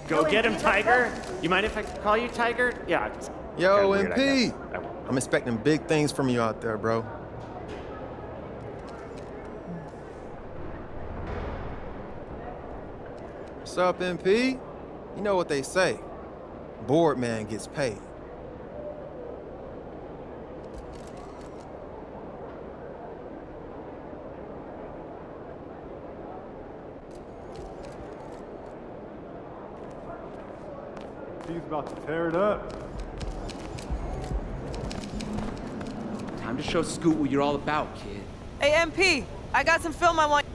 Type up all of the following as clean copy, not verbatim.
Go get him, Tiger. You mind if I call you Tiger? Yeah. Yo, weird, MP. I'm expecting big things from you out there, bro. What's up, MP? You know what they say. Bored man gets paid. He's about to tear it up. Time to show Scoot what you're all about, kid. Hey, MP, I got some film I want.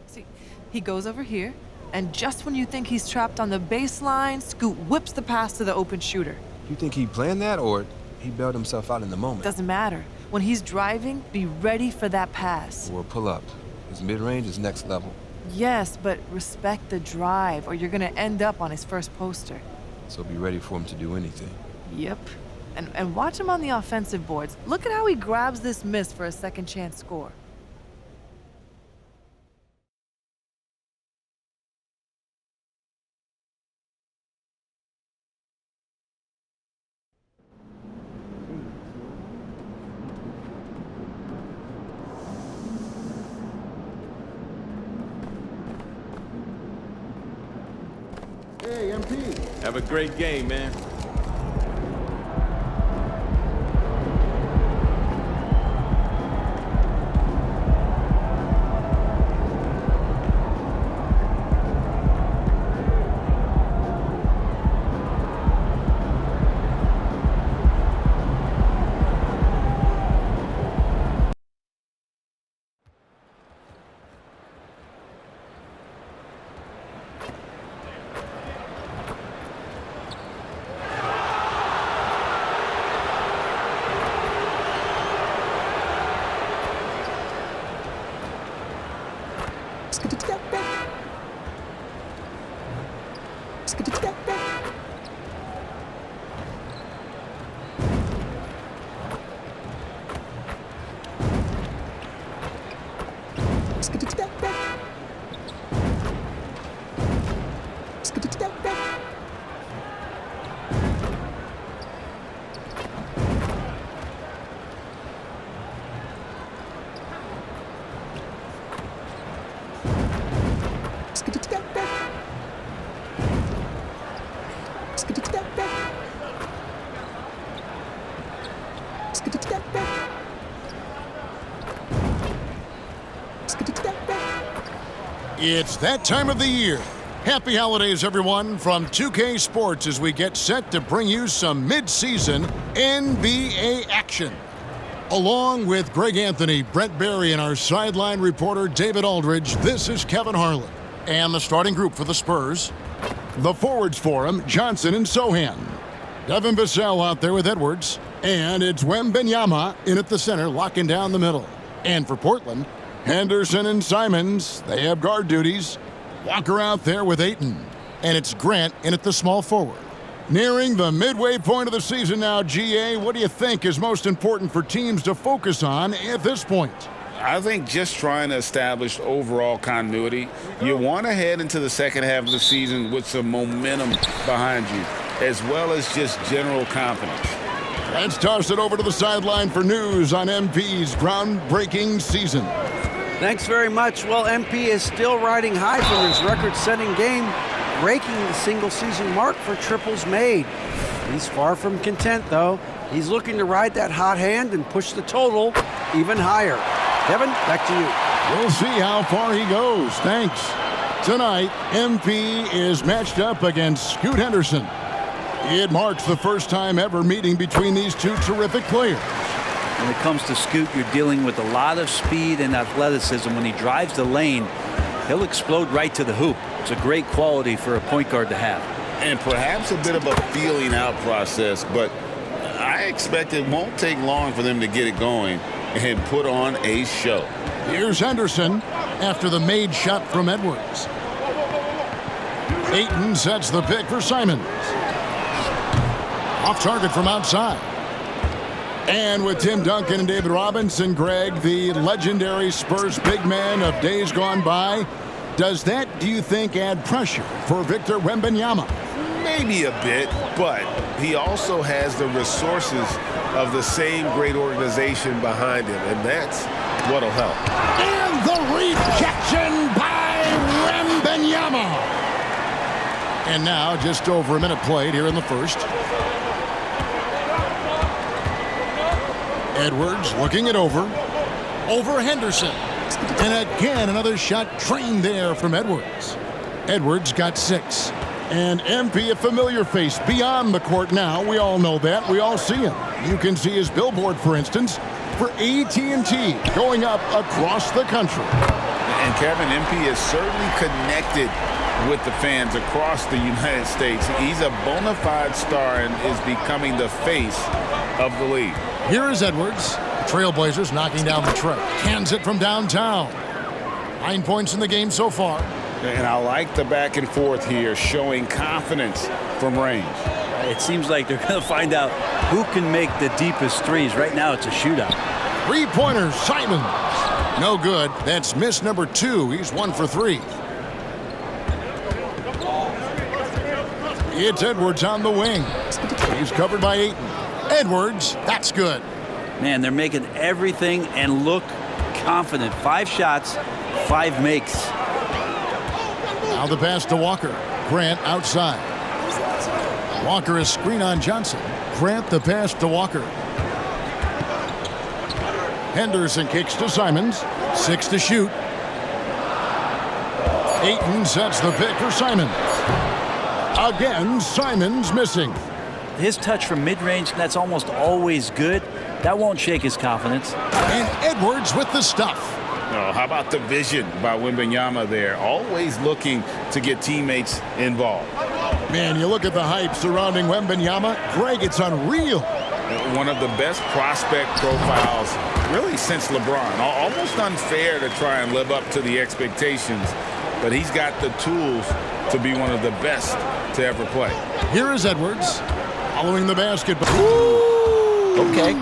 See, he goes over here, and just when you think he's trapped on the baseline, Scoot whips the pass to the open shooter. You think he planned that, or he bailed himself out in the moment? Doesn't matter. When he's driving, be ready for that pass. Or pull up. His mid-range is next level. Yes, but respect the drive, or you're gonna end up on his first poster. So be ready for him to do anything. Yep. And watch him on the offensive boards. Look at how he grabs this miss for a second chance score. Hey, MP. Have a great game, man. It's that time of the year. Happy holidays, everyone, from 2K Sports as we get set to bring you some mid-season NBA action. Along with Greg Anthony, Brent Barry, and our sideline reporter David Aldridge, this is Kevin Harlan. And the starting group for the Spurs. The forwards for him, Johnson and Sohan. Devin Vassell out there with Edwards. And it's Wembanyama in at the center, locking down the middle. And for Portland, Henderson and Simons, they have guard duties. Walker out there with Ayton. And it's Grant in at the small forward. Nearing the midway point of the season now, GA, what do you think is most important for teams to focus on at this point? I think just trying to establish overall continuity. You want to head into the second half of the season with some momentum behind you, as well as just general confidence. Let's toss it over to the sideline for news on MP's groundbreaking season. Thanks very much. Well, MP is still riding high from his record-setting game, breaking the single-season mark for triples made. He's far from content, though. He's looking to ride that hot hand and push the total even higher. Kevin, back to you. We'll see how far he goes. Thanks. Tonight, MP is matched up against Scoot Henderson. It marks the first time ever meeting between these two terrific players. When it comes to Scoot, you're dealing with a lot of speed and athleticism. When he drives the lane, he'll explode right to the hoop. It's a great quality for a point guard to have. And perhaps a bit of a feeling out process, but I expect it won't take long for them to get it going and put on a show. Here's Henderson after the made shot from Edwards. Ayton sets the pick for Simons. Off target from outside. And with Tim Duncan and David Robinson, Greg, the legendary Spurs big man of days gone by, does that do you think add pressure for Victor Wembanyama? Maybe a bit, but he also has the resources of the same great organization behind him, and that's what'll help. And the rejection by Wembanyama. And now just over a minute played here in the first. Edwards looking it over Henderson. And again, another shot trained there from Edwards. Edwards got 6. And MP, a familiar face beyond the court now. We all know that. We all see him. You can see his billboard, for instance, for AT&T going up across the country. And Kevin, MP is certainly connected with the fans across the United States. He's a bona fide star and is becoming the face of the league. Here is Edwards. Trailblazers knocking down the tray. Cans it from downtown. 9 points in the game so far. And I like the back and forth here, showing confidence from range. It seems like they're going to find out who can make the deepest threes. Right now, it's a shootout. 3-pointer, Simons. No good. That's miss number 2. He's 1 for 3. It's Edwards on the wing. He's covered by Ayton. Edwards, that's good. Man, they're making everything and look confident. 5 shots, 5 makes. Now the pass to Walker. Grant outside. Walker is screen on Johnson. Grant the pass to Walker. Henderson kicks to Simons. 6 to shoot. Ayton sets the pick for Simons. Again, Simons missing. His touch from mid-range, that's almost always good. That won't shake his confidence. And Edwards with the stuff. Oh, how about the vision by Wembanyama there? Always looking to get teammates involved. Man, you look at the hype surrounding Wembanyama. Greg, it's unreal. One of the best prospect profiles really since LeBron. Almost unfair to try and live up to the expectations, but he's got the tools to be one of the best to ever play. Here is Edwards following the basketball. Okay.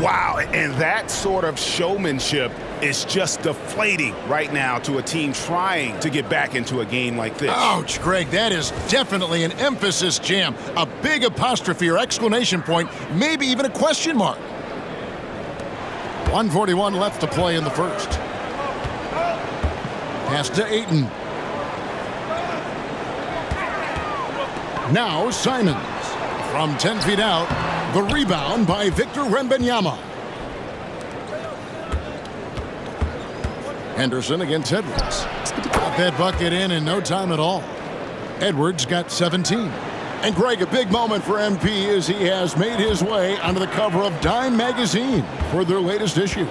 Wow, and that sort of showmanship is just deflating right now to a team trying to get back into a game like this. Ouch, Greg, that is definitely an emphasis jam. A big apostrophe or exclamation point, maybe even a question mark. 1:41 left to play in the first. Pass to Ayton. Now Simons. From 10 feet out, the rebound by Victor Wembanyama. Henderson against Edwards. Got that bucket in no time at all. Edwards got 17. And Greg, a big moment for MP as he has made his way onto the cover of Dime magazine for their latest issue.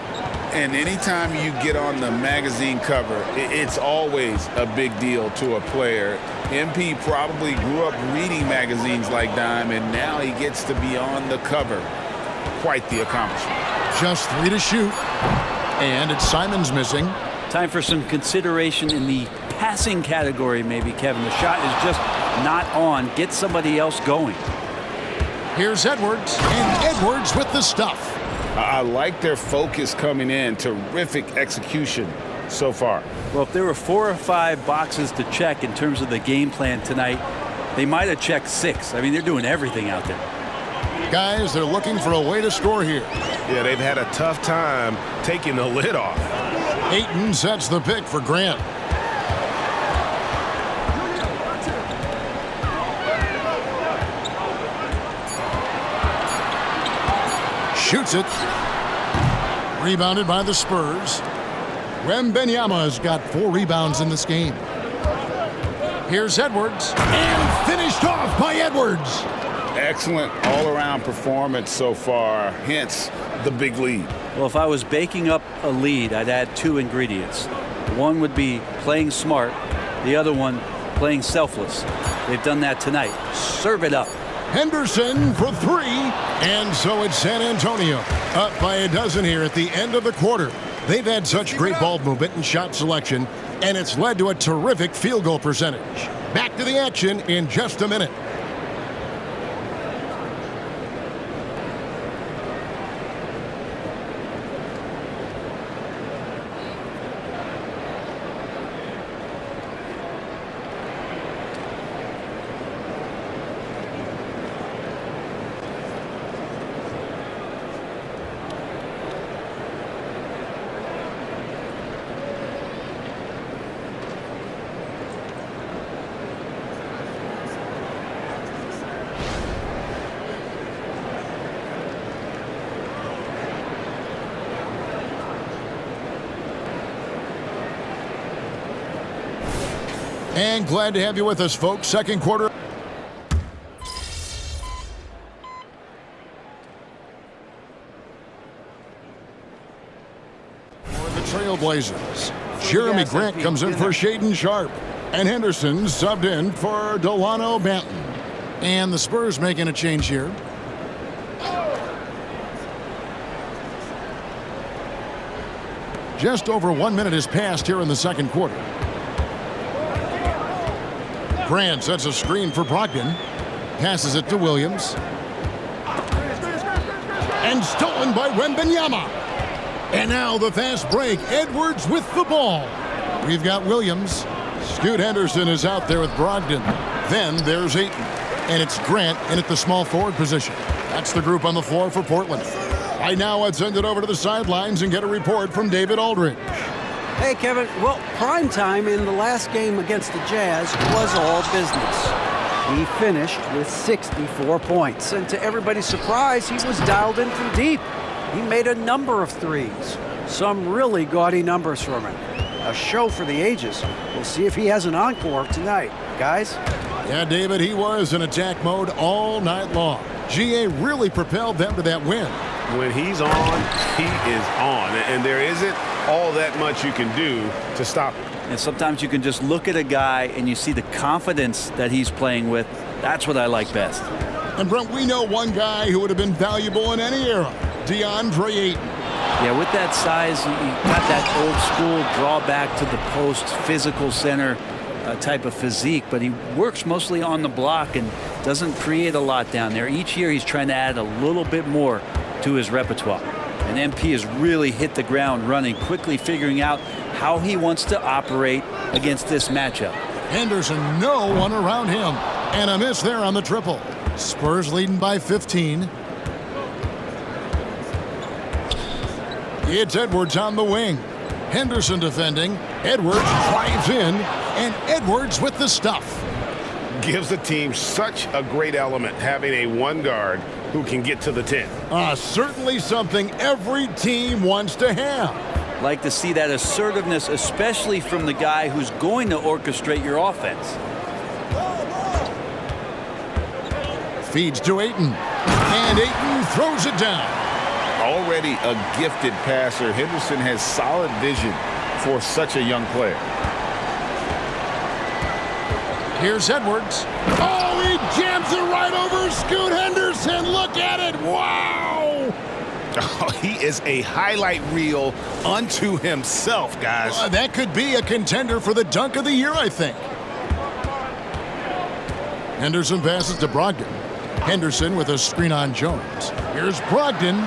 And anytime you get on the magazine cover, it's always a big deal to a player. MP probably grew up reading magazines like Dime, and now he gets to be on the cover. Quite the accomplishment. Just 3 to shoot. And it's Simons missing. Time for some consideration in the passing category, maybe, Kevin. The shot is just not on. Get somebody else going. Here's Edwards, and Edwards with the stuff. I like their focus coming in. Terrific execution so far. Well, if there were 4 or 5 boxes to check in terms of the game plan tonight, they might have checked 6. I mean, they're doing everything out there. Guys, they're looking for a way to score here. Yeah, they've had a tough time taking the lid off. Ayton sets the pick for Grant. Shoots it. Rebounded by the Spurs. Wembanyama has got 4 rebounds in this game. Here's Edwards. And finished off by Edwards. Excellent all-around performance so far, hence the big lead. Well, if I was baking up a lead, I'd add 2 ingredients. One would be playing smart. The other one, playing selfless. They've done that tonight. Serve it up. Henderson for 3. And so it's San Antonio. Up by a dozen here at the end of the quarter. They've had such great ball movement and shot selection, and it's led to a terrific field goal percentage. Back to the action in just a minute. And glad to have you with us, folks. Second quarter. For the Trailblazers, Jeremy Grant comes in for Shaden Sharp. And Henderson subbed in for Delano Banton. And the Spurs making a change here. Just over 1 minute has passed here in the second quarter. Grant sets a screen for Brogdon. Passes it to Williams. And stolen by Wembanyama. And now the fast break. Edwards with the ball. We've got Williams. Scoot Henderson is out there with Brogdon. Then there's Ayton. And it's Grant in at the small forward position. That's the group on the floor for Portland. Right now, let's send it over to the sidelines and get a report from David Aldridge. Hey, Kevin. Well, prime time in the last game against the Jazz was all business. He finished with 64 points. And to everybody's surprise, he was dialed in from deep. He made a number of threes. Some really gaudy numbers from him. A show for the ages. We'll see if he has an encore tonight. Guys? Yeah, David, he was in attack mode all night long. GA really propelled them to that win. When he's on, he is on. And there isn't all that much you can do to stop him. And sometimes you can just look at a guy and you see the confidence that he's playing with. That's what I like best. And Brent, we know one guy who would have been valuable in any era, DeAndre Ayton. Yeah, with that size, you got that old school drawback to the post, physical center type of physique, but he works mostly on the block and doesn't create a lot down there. Each year he's trying to add a little bit more to his repertoire. And MP has really hit the ground running, quickly figuring out how he wants to operate against this matchup. Henderson, no one around him. And a miss there on the triple. Spurs leading by 15. It's Edwards on the wing. Henderson defending. Edwards drives in. And Edwards with the stuff. Gives the team such a great element having a one guard who can get to the 10. Certainly something every team wants to have. Like to see that assertiveness, especially from the guy who's going to orchestrate your offense. Feeds to Ayton. And Ayton throws it down. Already a gifted passer, Henderson has solid vision for such a young player. Here's Edwards. Oh, he jams it right over Scoot Henderson. Look at it. Wow. Oh, he is a highlight reel unto himself, guys. That could be a contender for the dunk of the year, I think. Henderson passes to Brogdon. Henderson with a screen on Jones. Here's Brogdon.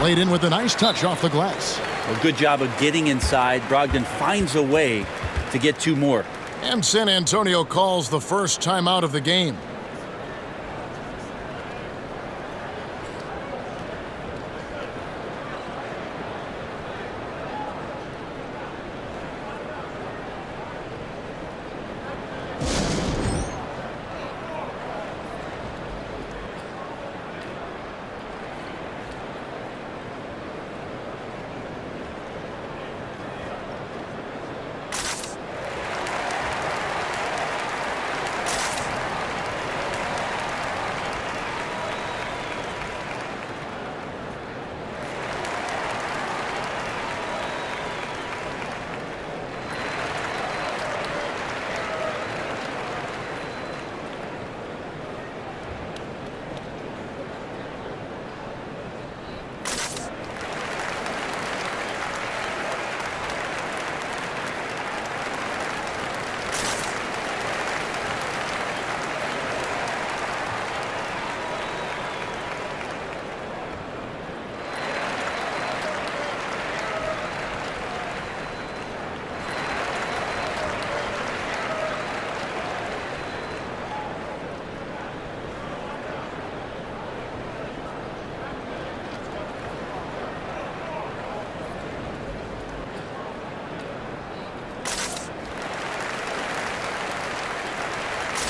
Played in with a nice touch off the glass. A good job of getting inside. Brogdon finds a way to get two more. And San Antonio calls the first timeout of the game.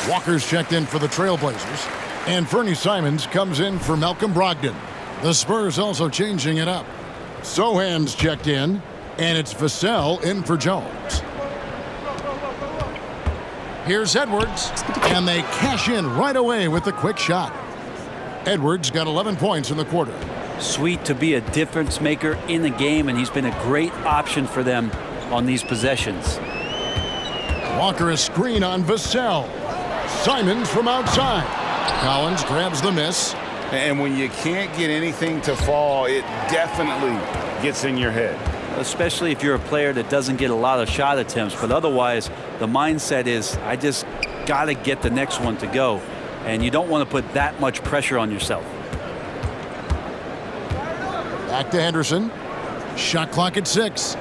Walker's checked in for the Trailblazers. And Fernie Simons comes in for Malcolm Brogdon. The Spurs also changing it up. Sohan's checked in. And it's Vassell in for Jones. Here's Edwards, and they cash in right away with the quick shot. Edwards got 11 points in the quarter. Sweet to be a difference maker in the game, and he's been a great option for them on these possessions. Walker a screen on Vassell. Simons from outside. Collins grabs the miss. And when you can't get anything to fall, it definitely gets in your head. Especially if you're a player that doesn't get a lot of shot attempts, but otherwise the mindset is I just got to get the next one to go, and you don't want to put that much pressure on yourself. Back to Henderson. Shot clock at 6.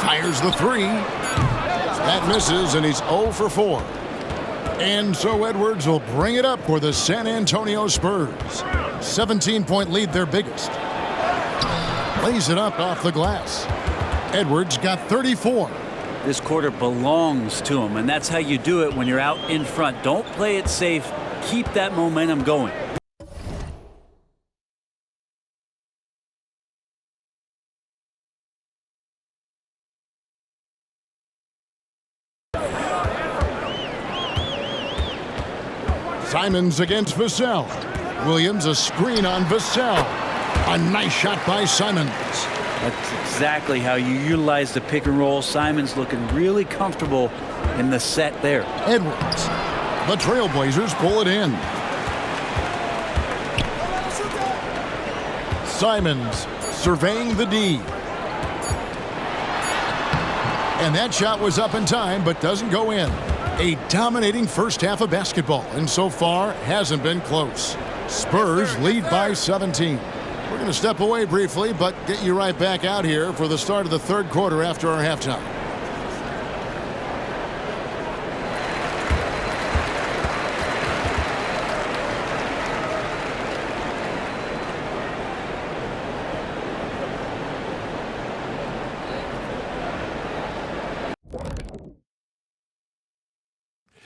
Fires the 3. That misses, and he's 0 for 4. And so Edwards will bring it up for the San Antonio Spurs. 17-point lead, their biggest. Lays it up off the glass. Edwards got 34. This quarter belongs to him, and that's how you do it when you're out in front. Don't play it safe. Keep that momentum going. Simons against Vassell. Williams a screen on Vassell. A nice shot by Simons. That's exactly how you utilize the pick and roll. Simons looking really comfortable in the set there. Edwards. The Trailblazers pull it in. Simons surveying the D. And that shot was up in time, but doesn't go in. A dominating first half of basketball, and so far hasn't been close. Spurs lead by 17. We're going to step away briefly, but get you right back out here for the start of the third quarter after our halftime.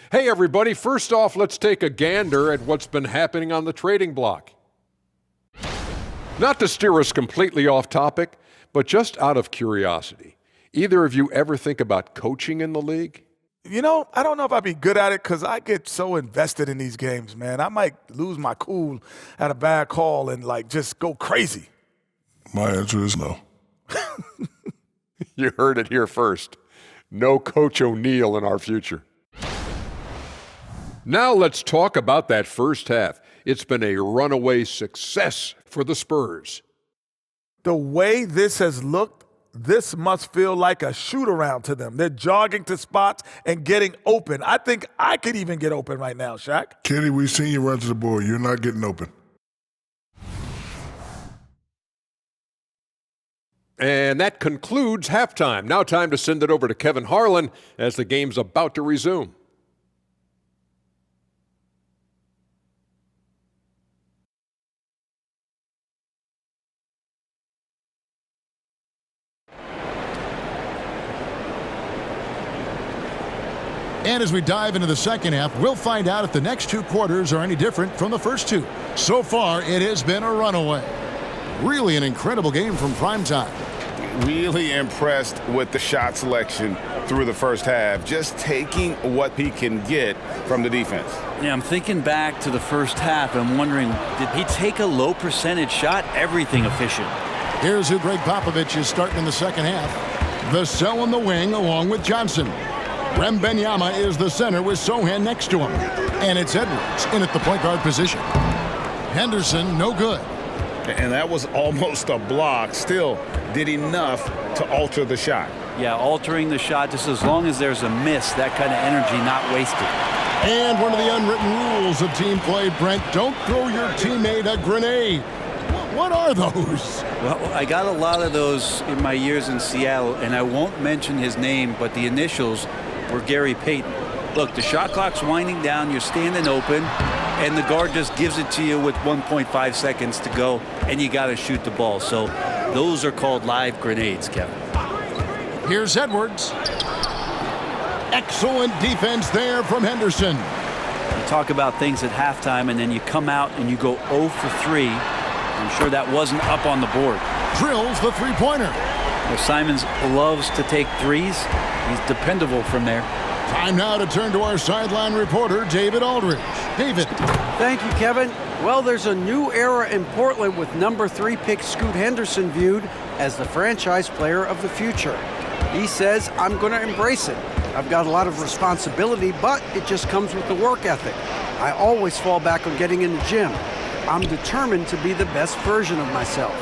Hey, everybody. First off, let's take a gander at what's been happening on the trading block. Not to steer us completely off topic, but just out of curiosity, either of you ever think about coaching in the league? You know, I don't know if I'd be good at it because I get so invested in these games, man. I might lose my cool at a bad call and, just go crazy. My answer is no. You heard it here first. No Coach O'Neal in our future. Now let's talk about that first half. It's been a runaway success for the Spurs. The way this has looked, this must feel like a shoot-around to them. They're jogging to spots and getting open. I think I could even get open right now, Shaq. Kenny, we've seen you run to the board. You're not getting open. And that concludes halftime. Now time to send it over to Kevin Harlan as the game's about to resume. And as we dive into the second half, we'll find out if the next two quarters are any different from the first two. So far, it has been a runaway. Really an incredible game from primetime. Really impressed with the shot selection through the first half, just taking what he can get from the defense. Yeah, I'm thinking back to the first half. I'm wondering, did he take a low percentage shot? Everything efficient. Here's who Greg Popovich is starting in the second half. Vassell on the wing along with Johnson. Wembanyama is the center with Sohan next to him. And it's Edwards in at the point guard position. Henderson, no good. And that was almost a block. Still did enough to alter the shot. Yeah, altering the shot just as long as there's a miss, that kind of energy not wasted. And one of the unwritten rules of team play, Brent, don't throw your teammate a grenade. What are those? Well, I got a lot of those in my years in Seattle, and I won't mention his name, but the initials were Gary Payton. Look, the shot clock's winding down, you're standing open, and the guard just gives it to you with 1.5 seconds to go, and you got to shoot the ball. So those are called live grenades, Kevin. Here's Edwards. Excellent defense there from Henderson. You talk about things at halftime, and then you come out and you go 0 for 3. I'm sure that wasn't up on the board. Drills the three-pointer. Well, Simons loves to take threes. He's dependable from there. Time now to turn to our sideline reporter, David Aldridge. David. Thank you, Kevin. Well, there's a new era in Portland with number 3 pick Scoot Henderson viewed as the franchise player of the future. He says, I'm going to embrace it. I've got a lot of responsibility, but it just comes with the work ethic. I always fall back on getting in the gym. I'm determined to be the best version of myself.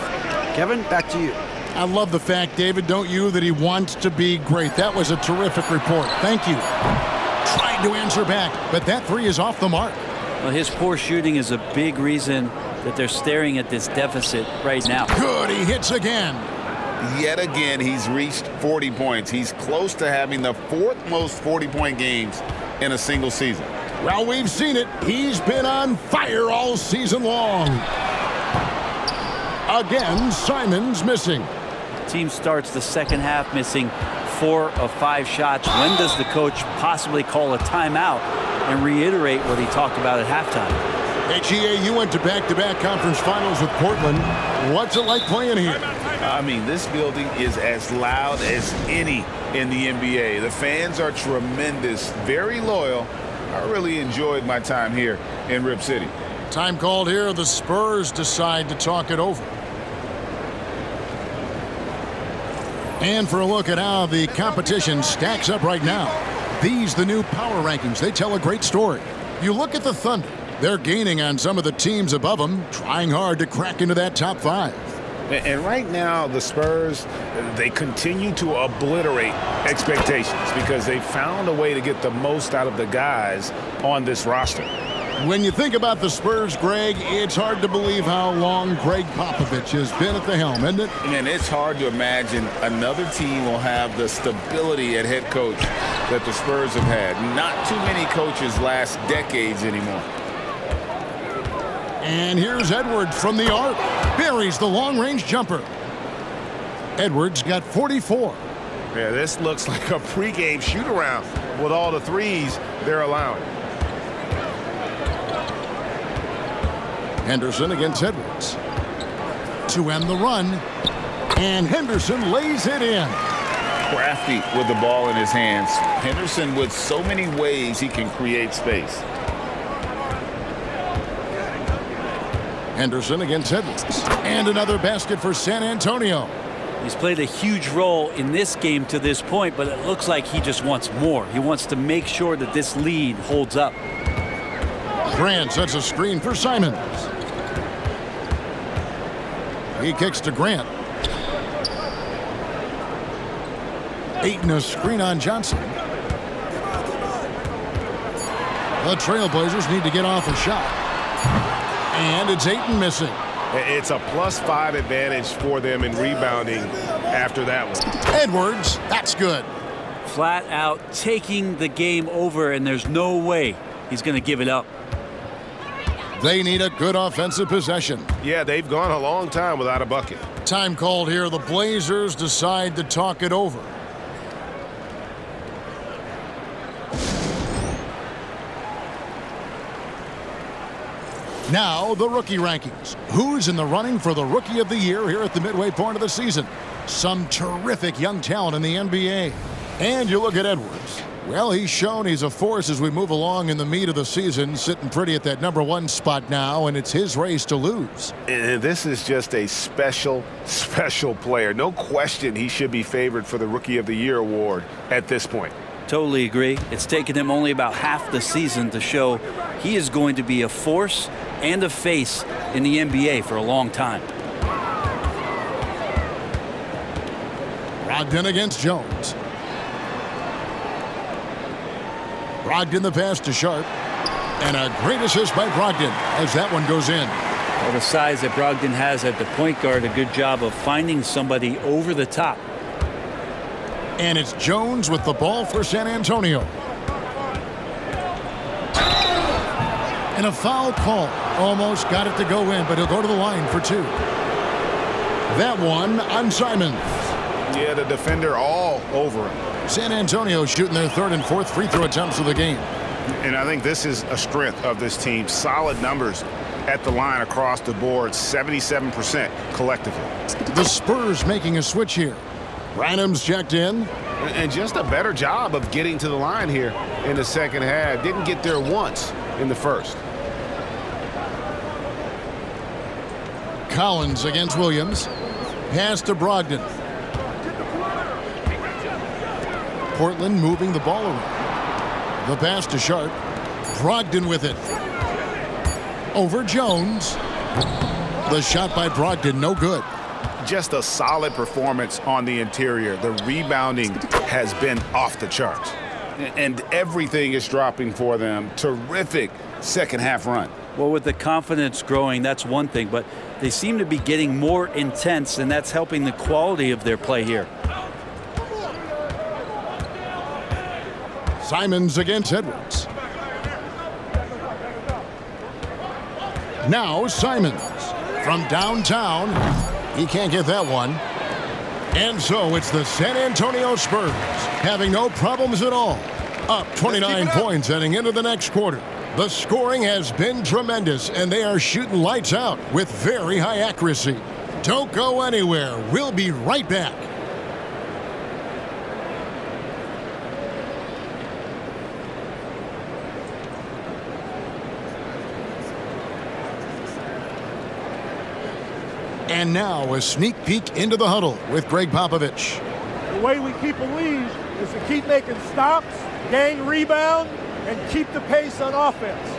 Kevin, back to you. I love the fact, David, don't you, that he wants to be great. That was a terrific report. Thank you. Tried to answer back, but that 3 is off the mark. Well, his poor shooting is a big reason that they're staring at this deficit right now. Good, he hits again. Yet again, he's reached 40 points. He's close to having the 4th most 40-point games in a single season. Well, we've seen it. He's been on fire all season long. Again, Simon's missing. Team starts the second half missing 4 of 5 shots. When does the coach possibly call a timeout and reiterate what he talked about at halftime? Hey, GA, you went to back-to-back conference finals with Portland. What's it like playing here? I mean, this building is as loud as any in the NBA. The fans are tremendous, very loyal. I really enjoyed my time here in Rip City. Time called here. The Spurs decide to talk it over. And for a look at how the competition stacks up right now. These, the new power rankings, they tell a great story. You look at the Thunder. They're gaining on some of the teams above them, trying hard to crack into that top 5. And right now, the Spurs, they continue to obliterate expectations because they found a way to get the most out of the guys on this roster. When you think about the Spurs, Greg, it's hard to believe how long Greg Popovich has been at the helm, isn't it? And it's hard to imagine another team will have the stability at head coach that the Spurs have had. Not too many coaches last decades anymore. And here's Edwards from the arc. Buries the long-range jumper. Edwards got 44. Yeah, this looks like a pregame shoot-around with all the threes they're allowing. Henderson against Edwards. To end the run. And Henderson lays it in. Crafty with the ball in his hands. Henderson with so many ways he can create space. Henderson against Edwards. And another basket for San Antonio. He's played a huge role in this game to this point, but it looks like he just wants more. He wants to make sure that this lead holds up. Grant sets a screen for Simons. He kicks to Grant. Ayton a screen on Johnson. The Trailblazers need to get off a shot. And it's Ayton missing. It's a +5 advantage for them in rebounding after that one. Edwards, that's good. Flat out taking the game over, and there's no way he's going to give it up. They need a good offensive possession. Yeah, they've gone a long time without a bucket. Time called here. The Blazers decide to talk it over. Now, the rookie rankings. Who's in the running for the Rookie of the Year here at the midway point of the season? Some terrific young talent in the NBA. And you look at Edwards. Well, he's shown he's a force as we move along in the meat of the season, sitting pretty at that #1 spot now, and it's his race to lose. And this is just a special, special player. No question he should be favored for the Rookie of the Year award at this point. Totally agree. It's taken him only about half the season to show he is going to be a force and a face in the NBA for a long time. Brogdon against Jones. Brogdon the pass to Sharp. And a great assist by Brogdon as that one goes in. Well, the size that Brogdon has at the point guard, a good job of finding somebody over the top. And it's Jones with the ball for San Antonio. And a foul call. Almost got it to go in, but he'll go to the line for 2. That one on Simons. Yeah, the defender all over him. San Antonio shooting their 3rd and 4th free throw attempts of the game. And I think this is a strength of this team. Solid numbers at the line across the board, 77% collectively. The Spurs making a switch here. Branham's checked in. And just a better job of getting to the line here in the second half. Didn't get there once in the first. Collins against Williams. Pass to Brogdon. Portland moving the ball around. The pass to Sharp. Brogdon with it. Over Jones. The shot by Brogdon, no good. Just a solid performance on the interior. The rebounding has been off the charts. And everything is dropping for them. Terrific second half run. Well, with the confidence growing, that's one thing, but they seem to be getting more intense, and that's helping the quality of their play here. Simons against Edwards. Now Simons from downtown. He can't get that one. And so it's the San Antonio Spurs having no problems at all. Up 29 points heading into the next quarter. The scoring has been tremendous, and they are shooting lights out with very high accuracy. Don't go anywhere. We'll be right back. And now a sneak peek into the huddle with Greg Popovich. The way we keep a lead is to keep making stops, gain rebound, and keep the pace on offense.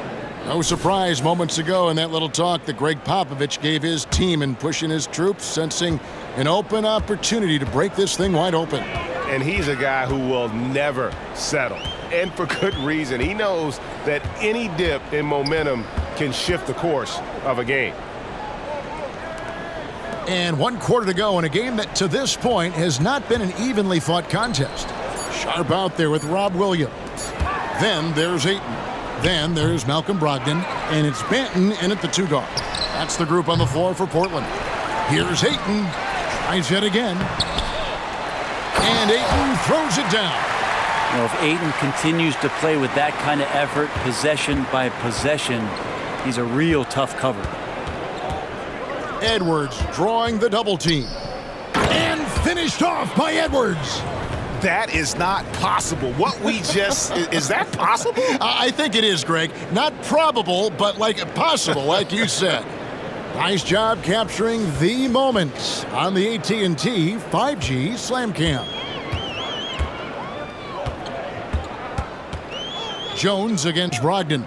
No surprise moments ago in that little talk that Greg Popovich gave his team in pushing his troops, sensing an open opportunity to break this thing wide open. And he's a guy who will never settle. And for good reason. He knows that any dip in momentum can shift the course of a game. And 1 quarter to go in a game that to this point has not been an evenly fought contest. Sharp out there with Rob Williams. Then there's Ayton. Then there's Malcolm Brogdon. And it's Banton in at the 2 guard. That's the group on the floor for Portland. Here's Ayton. Tries it again. And Ayton throws it down. You know, if Ayton continues to play with that kind of effort, possession by possession, he's a real tough cover. Edwards drawing the double team. And finished off by Edwards. That is not possible. What we just, is that possible? I think it is, Greg. Not probable, but like possible, like you said. Nice job capturing the moments on the AT&T 5G Slam Cam. Jones against Brogdon.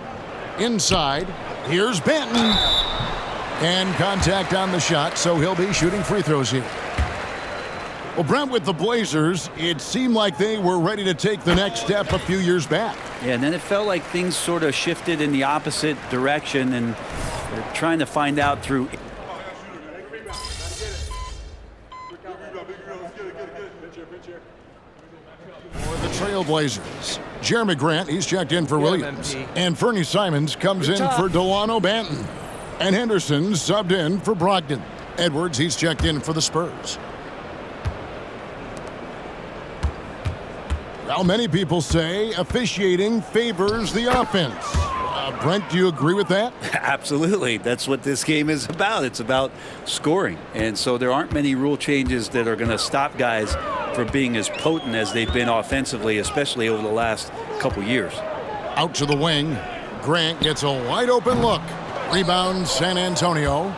Inside, here's Banton. And contact on the shot, so he'll be shooting free throws here. Well, Brent, with the Blazers, it seemed like they were ready to take the next step a few years back. Yeah, and then it felt like things sort of shifted in the opposite direction, and they're trying to find out through. For the Trailblazers, Jeremy Grant, he's checked in for Williams. And Fernie Simons comes in for Delano Banton. And Henderson subbed in for Brogdon. Edwards, he's checked in for the Spurs. Well, many people say officiating favors the offense. Brent, do you agree with that? Absolutely. That's what this game is about. It's about scoring. And so there aren't many rule changes that are going to stop guys from being as potent as they've been offensively, especially over the last couple years. Out to the wing. Grant gets a wide open look. Rebound, San Antonio.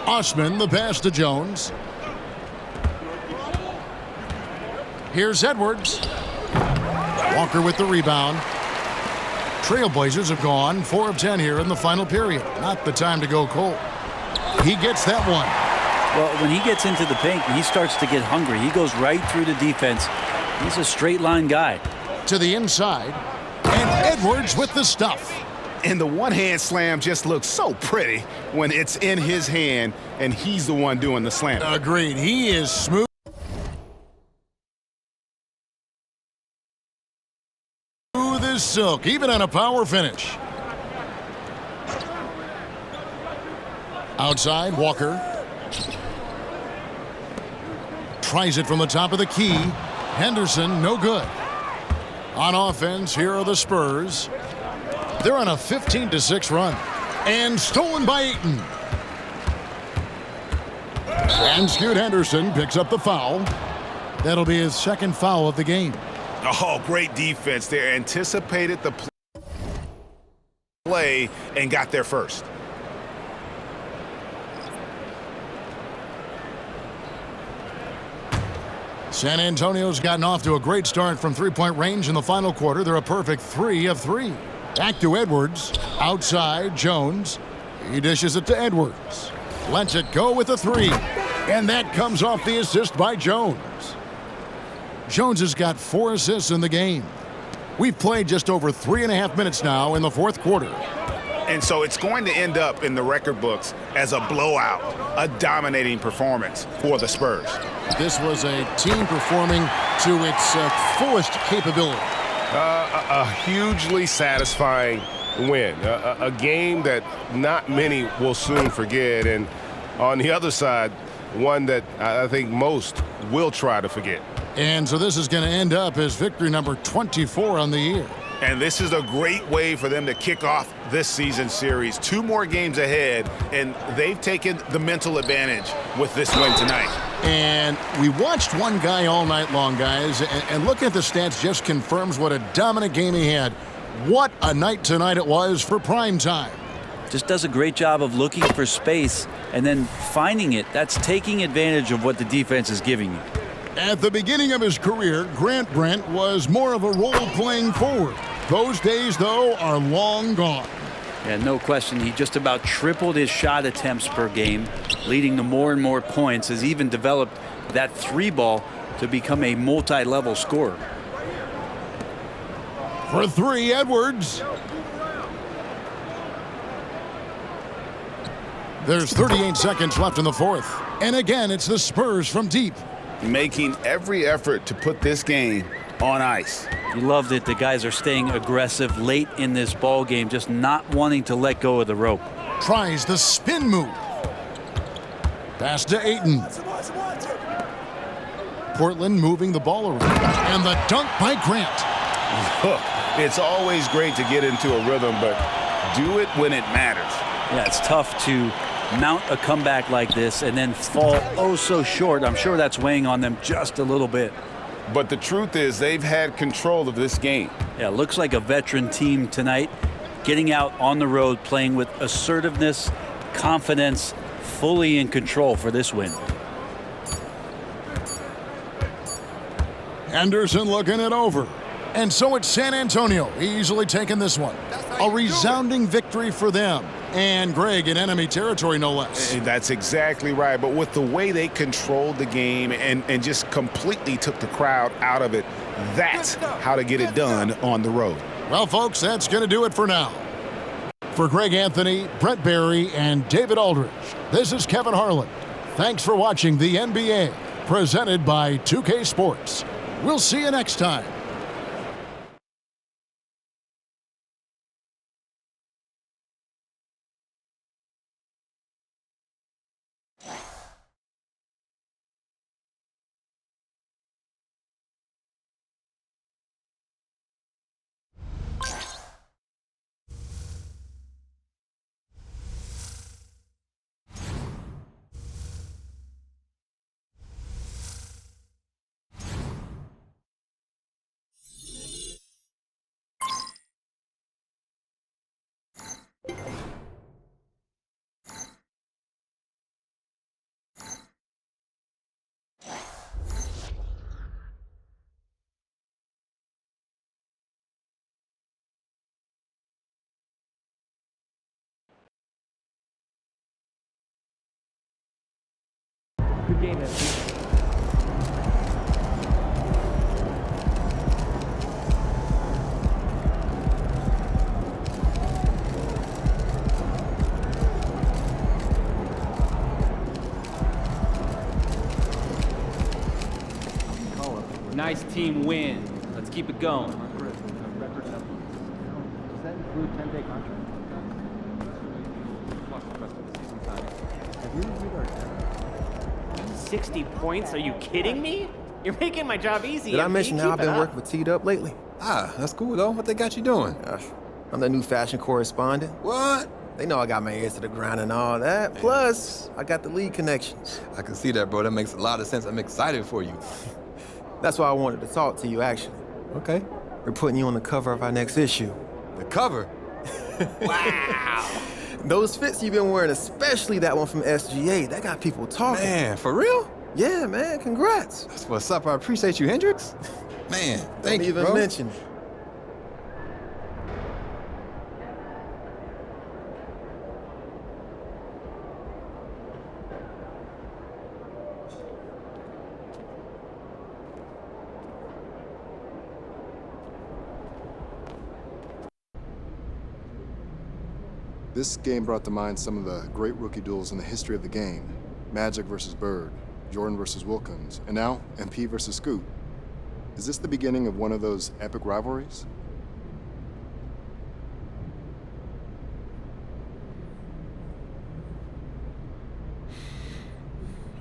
Osman, the pass to Jones. Here's Edwards. Walker with the rebound. Trailblazers have gone 4 of 10 here in the final period. Not the time to go cold. He gets that one. Well, when he gets into the paint, he starts to get hungry. He goes right through the defense. He's a straight line guy. To the inside. And Edwards with the stuff. And the one-hand slam just looks so pretty when it's in his hand and he's the one doing the slam. Agreed. He is smooth. Smooth as silk, even on a power finish. Outside, Walker. Tries it from the top of the key. Henderson, no good. On offense, here are the Spurs. They're on a 15-6 run. And stolen by Ayton. And Scoot Henderson picks up the foul. That'll be his second foul of the game. Oh, great defense there. Anticipated the play and got there first. San Antonio's gotten off to a great start from three-point range in the final quarter. They're a perfect 3 of 3. Back to Edwards. Outside, Jones. He dishes it to Edwards. Lets it go with a 3. And that comes off the assist by Jones. Jones has got 4 assists in the game. We've played just over 3.5 minutes now in the fourth quarter. And so it's going to end up in the record books as a blowout, a dominating performance for the Spurs. This was a team performing to its fullest capability. A hugely satisfying win, a game that not many will soon forget, and on the other side, one that I think most will try to forget. And so this is going to end up as victory number 24 on the year. And this is a great way for them to kick off this season series. 2 more games ahead, and they've taken the mental advantage with this win tonight. And we watched one guy all night long, guys, and looking at the stats just confirms what a dominant game he had. What a night tonight it was for prime time. Just does a great job of looking for space and then finding it. That's taking advantage of what the defense is giving you. At the beginning of his career, Grant Brent was more of a role-playing forward. Those days, though, are long gone. Yeah, no question. He just about tripled his shot attempts per game, leading to more and more points, has even developed that 3-ball to become a multi-level scorer. For 3, Edwards. There's 38 seconds left in the fourth. And again, it's the Spurs from deep. Making every effort to put this game on ice. You loved it. The guys are staying aggressive late in this ball game, just not wanting to let go of the rope. Tries the spin move. Pass to Ayton. Portland moving the ball around. And the dunk by Grant. It's always great to get into a rhythm, but do it when it matters. Yeah, it's tough to mount a comeback like this and then fall oh so short. I'm sure that's weighing on them just a little bit. But the truth is they've had control of this game. Yeah, looks like a veteran team tonight, getting out on the road, playing with assertiveness, confidence, fully in control for this win. Anderson looking it over. And so it's San Antonio easily taking this one. A resounding victory for them. And Greg in enemy territory, no less. That's exactly right. But with the way they controlled the game and just completely took the crowd out of it, that's how to get it done on the road. Well, folks, that's going to do it for now. For Greg Anthony, Brett Barry, and David Aldridge, this is Kevin Harlan. Thanks for watching the NBA, presented by 2K Sports. We'll see you next time. Good game, MP. Nice team win. Let's keep it going. Does that include 10-day contract? 60 points? Are you kidding me? You're making my job easy. Did I MP. mention how I've Keep it been up. working with Teed Up lately? Ah, that's cool, though. What they got you doing? Gosh, I'm the new fashion correspondent. What? They know I got my ears to the ground and all that. Plus, I got the league connections. I can see that, bro. That makes a lot of sense. I'm excited for you. That's why I wanted to talk to you, actually. Okay. We're putting you on the cover of our next issue. The cover? Wow! Those fits you've been wearing, especially that one from SGA, that got people talking. Man, for real? Yeah, man, congrats. That's what's up. I appreciate you, Hendrix. Man, thank you, Don't even bro. mention it. This game brought to mind some of the great rookie duels in the history of the game. Magic versus Bird, Jordan versus Wilkins, and now MP versus Scoot. Is this the beginning of one of those epic rivalries?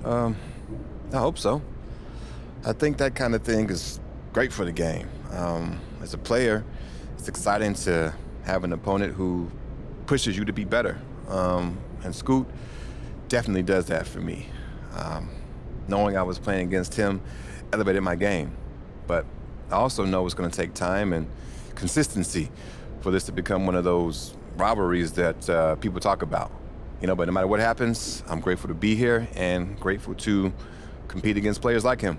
I hope so. I think that kind of thing is great for the game. As a player, it's exciting to have an opponent who pushes you to be better. And Scoot definitely does that for me. Knowing I was playing against him elevated my game. But I also know it's going to take time and consistency for this to become one of those rivalries that people talk about. You know, but no matter what happens, I'm grateful to be here and grateful to compete against players like him.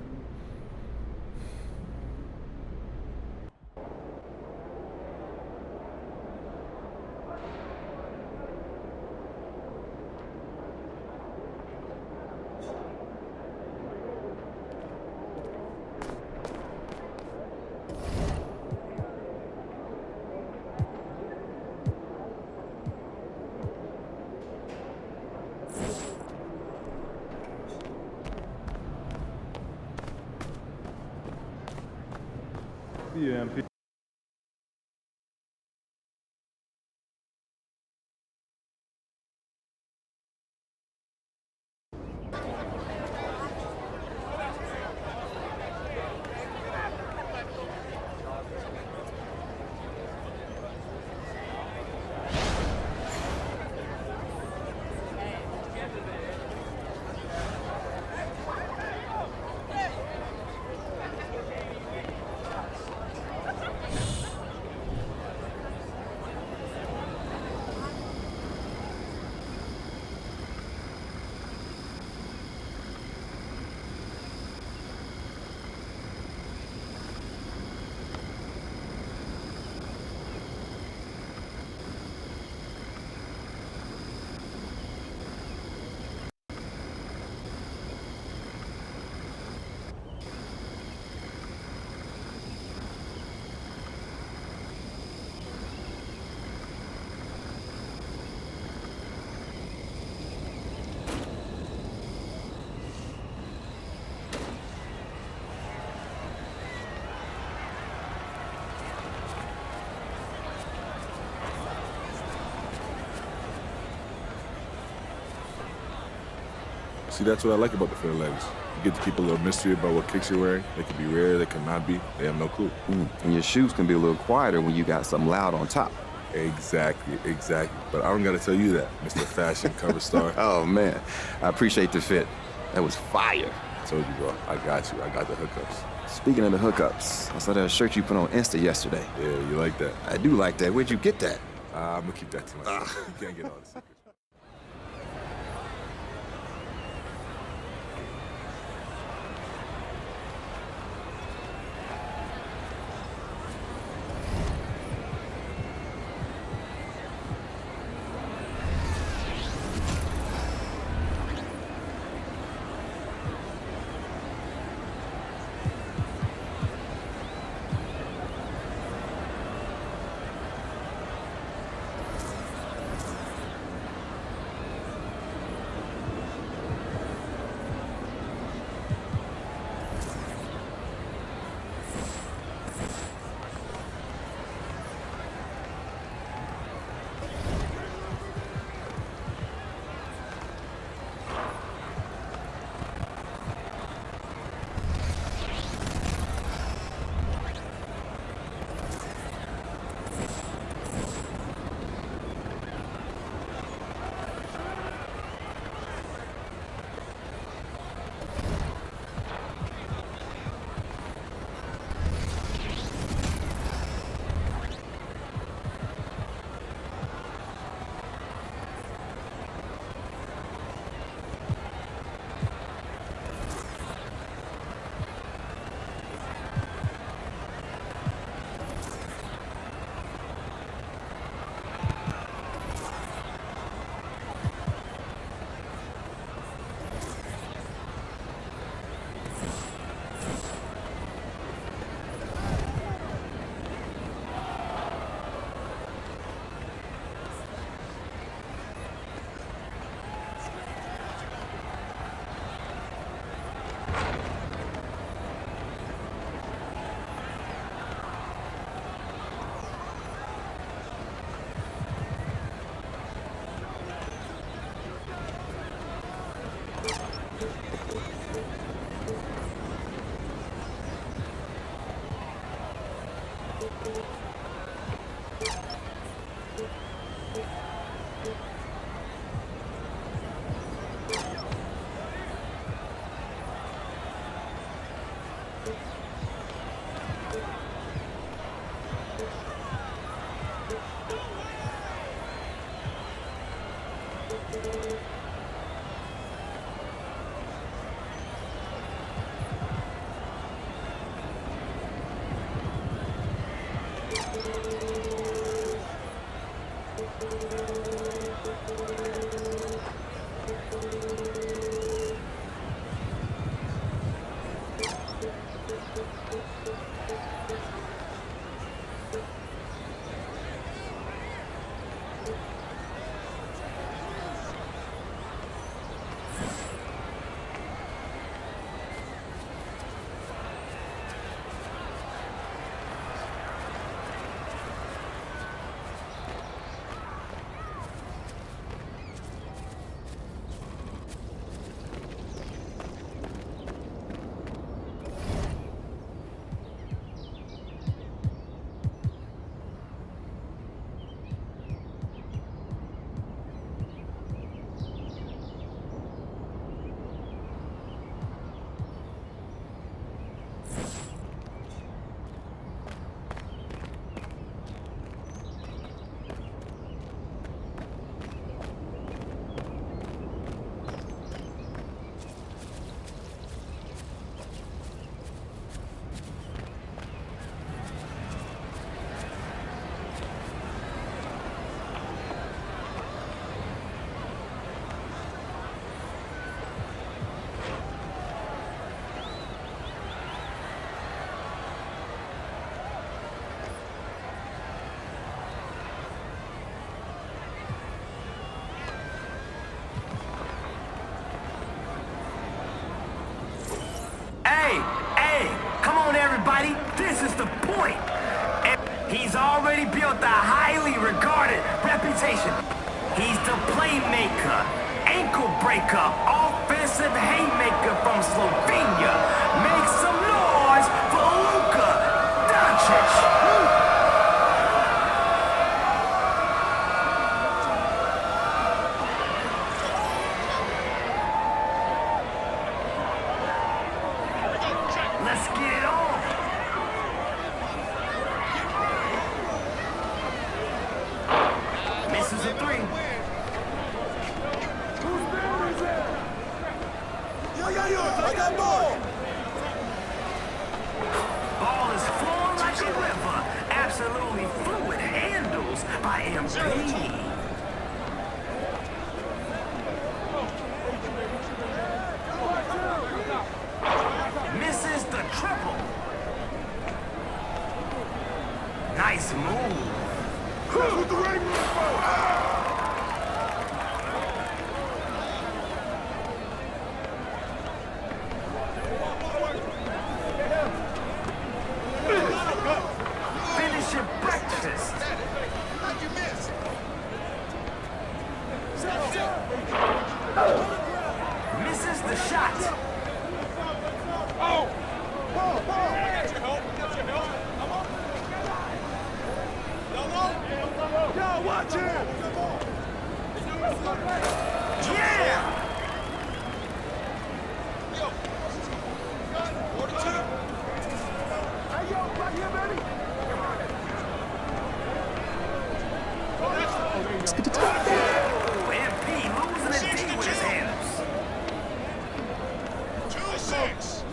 Yeah, MP. See, that's what I like about the Fair Legs. You get to keep a little mystery about what kicks you're wearing. They can be rare, they can not be. They have no clue. And your shoes can be a little quieter when you got something loud on top. Exactly. But I don't got to tell you that, Mr. Fashion Cover Star. Oh, man. I appreciate the fit. That was fire. I told you, bro. I got you. I got the hookups. Speaking of the hookups, I saw that shirt you put on Insta yesterday. Yeah, you like that? I do like that. Where'd you get that? I'm going to keep that to myself. You can't get all the secrets. This is the point. And he's already built a highly regarded reputation. He's the playmaker, ankle breaker, offensive haymaker from Slovenia. Make some noise for Luka Doncic. Let's get it on. Misses a three. I got ball. Ball is flowing like a river. Absolutely fluid handles by MP. Misses the triple. Nice move. That's what the ring was for. Finish your breakfast. How'd you miss? Misses the shot. Oh! Ball! I got your help. Come on. Yo, watch it! Yeah! Yo! 42. Hey, yo, right here, baby! MP losing his D with his hands. 2-6.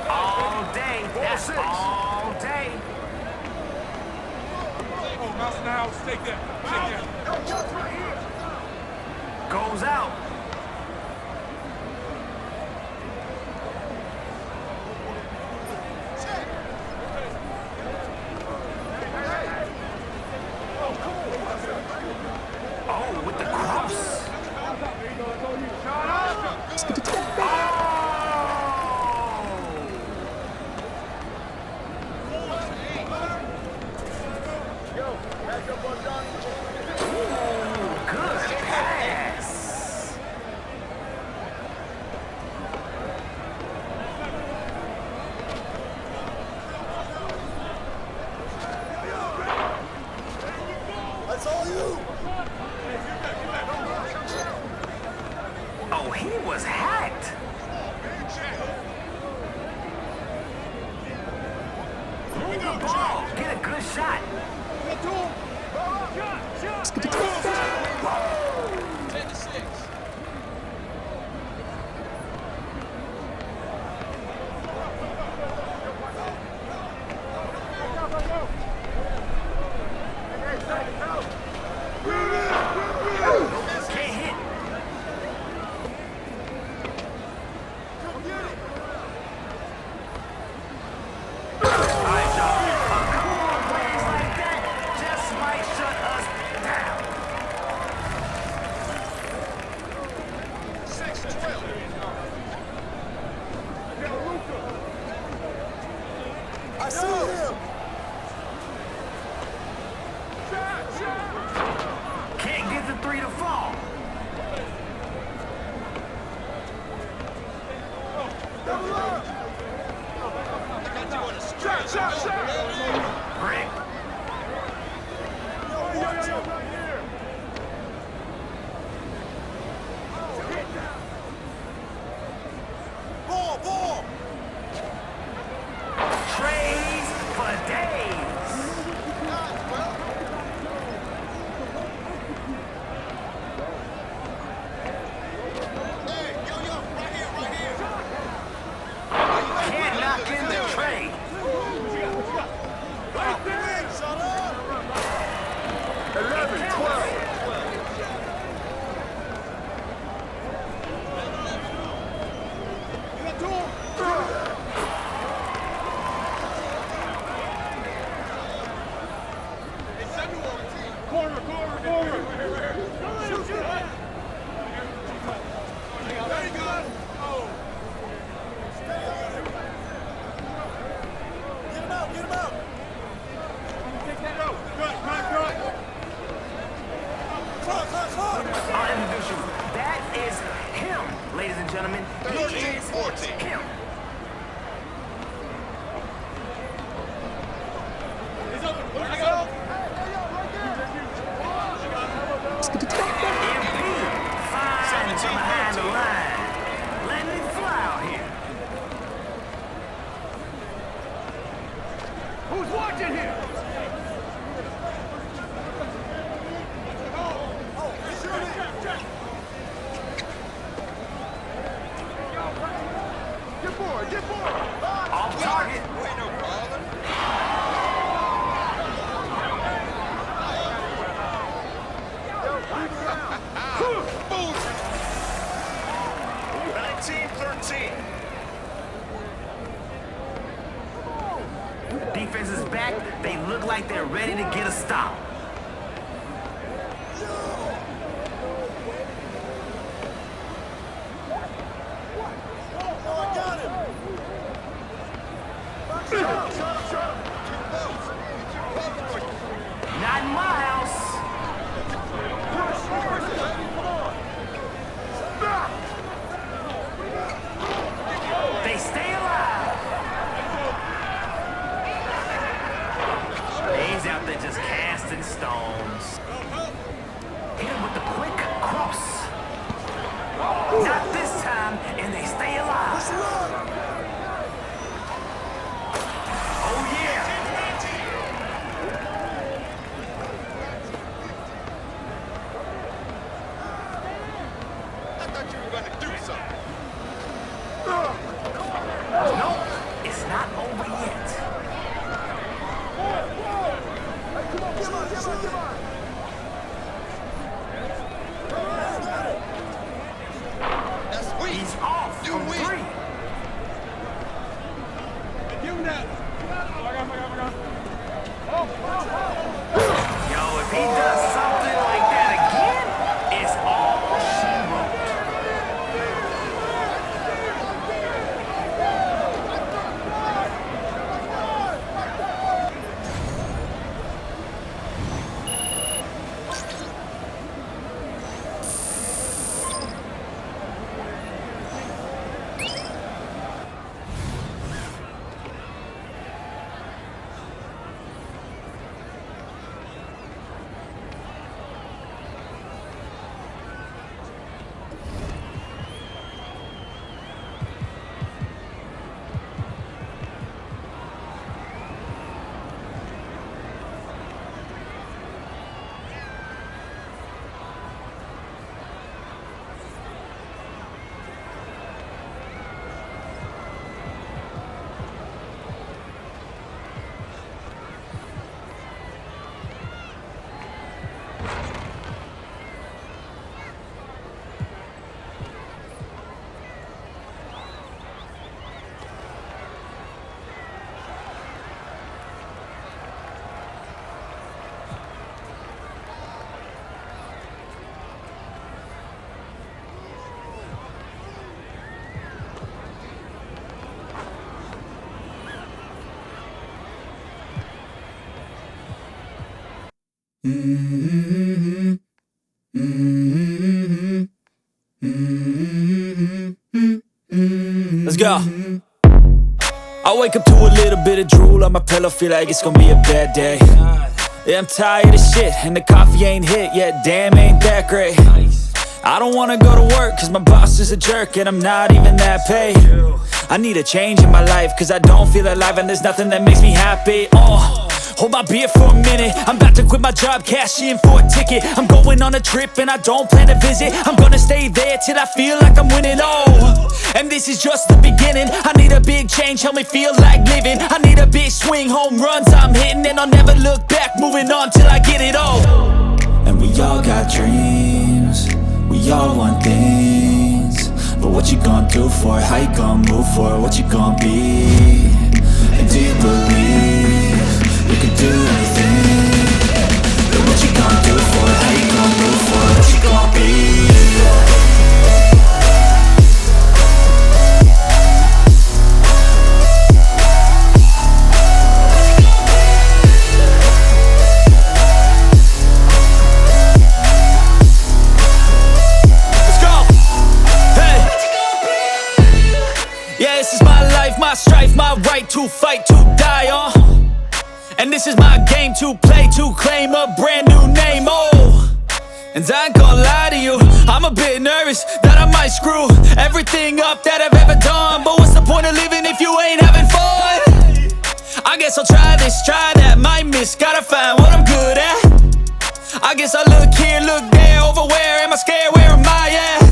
All day. That's all day. Oh, mouse in the house. Take that. Goes out. Oh, with the cross. Oh! He was hacked. Move the ball. Get a good shot. 10-6. I see him. Can't get the three to fall. Rick. Ball. Trays for days. Can't knock in the tray. 11, 12. Corner. Shoot. Very good. Get him out. Our individual. That is him, ladies and gentlemen. He is him. Fine from behind the line. Letting it fly out here. Who's watching here? Get board. Off target. Boom. 19-13. Defense is back. They look like they're ready to get a stop. Not in my house. They stay alive. He's out there just casting stones. Hit him with the quick cross. Not this time, and they stay alive. Oh, yeah. I thought you were going to do something. Nope, it's not over yet. Come on. That's weak. He's off from three. Give him that. Yo, if he does something like that again, it's all she wrote. Let's go. I wake up to a little bit of drool on my pillow, feel like it's gonna be a bad day. Yeah, I'm tired of shit, and the coffee ain't hit yet, damn, ain't that great. I don't wanna go to work, cause my boss is a jerk, and I'm not even that paid. I need a change in my life, cause I don't feel alive, and there's nothing that makes me happy. Hold my beer for a minute, I'm about to quit my job, cash in for a ticket. I'm going on a trip and I don't plan to visit. I'm gonna stay there till I feel like I'm winning, and this is just the beginning. I need a big change, help me feel like living. I need a big swing, home runs I'm hitting, and I'll never look back, moving on till I get it all. And we all got dreams, we all want things, but what you gonna do for it? How you gonna move for it? What you gonna be? And do you believe you can do anything? But what you gonna do for it? How you gonna move for it? What you gonna be? Let's go! Hey! Yeah, this is my life, my strife, my right to fight, to die on. And this is my game to play, to claim a brand new name, And I ain't gonna lie to you, I'm a bit nervous that I might screw everything up that I've ever done. But what's the point of living if you ain't having fun? I guess I'll try this, try that, might miss, gotta find what I'm good at. I guess I look here, look there, over where am I scared, where am I at?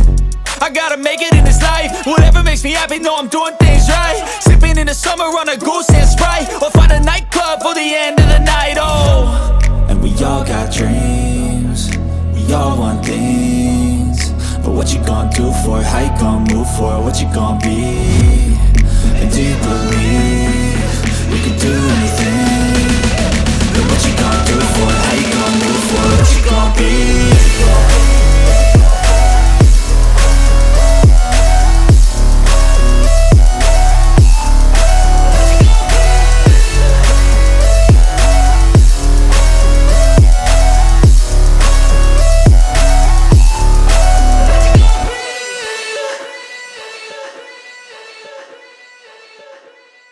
I gotta make it in this life, whatever makes me happy, know I'm doing things right. Sipping in the summer on a goose and Sprite, or find a nightclub for the end of the night, And we all got dreams, we all want things, but what you gonna do for it? How you gonna move for it? What you gonna be? And do you believe